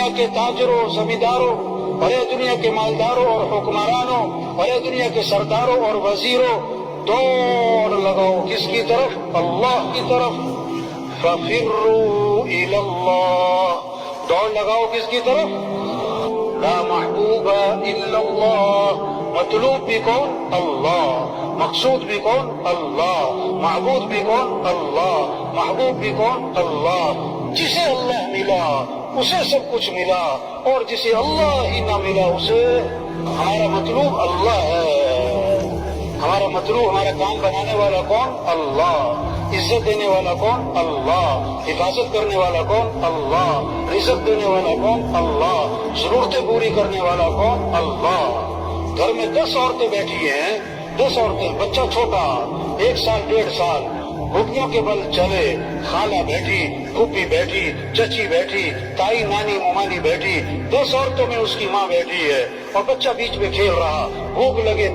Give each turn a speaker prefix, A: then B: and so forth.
A: دنیا کے تاجروں زمینداروں اور اے دنیا کے مالداروں اور حکمرانوں اور اے دنیا کے سرداروں اور وزیروں، دوڑ لگاؤ کس کی طرف؟ اللہ کی طرف۔ فَفِرُّوا إِلَى اللَّهِ، دوڑ لگاؤ کس کی طرف؟ لا محبوب الا اللہ، مطلوب بھی کون؟ اللہ، مقصود بھی کون؟ اللہ، معبود بھی کون؟ اللہ، محبوب بھی کون؟ اللہ۔ جسے اللہ ملا اسے سب کچھ ملا، اور جسے اللہ ہی نہ ملا اسے، ہمارا مطلوب اللہ ہے، ہمارا مطلوب، ہمارا کام بنانے والا کون؟ اللہ، عزت دینے والا کون؟ اللہ، حفاظت کرنے والا کون؟ اللہ، رزق دینے والا کون؟ اللہ، ضرورتیں پوری کرنے والا کون؟ اللہ۔ گھر میں 10 عورتیں بیٹھی ہیں، 10 عورتیں، بچہ چھوٹا 1 سال 1.5 سال، گھٹنوں کے بل چلے، خالہ بیٹھی، پھوپھی بیٹھی، چچی بیٹھی، تائی نانی ممانی بیٹھی، 10 عورتوں میں اس کی ماں بیٹھی ہے، اور بچہ بیچ میں کھیل رہا، بھوک لگے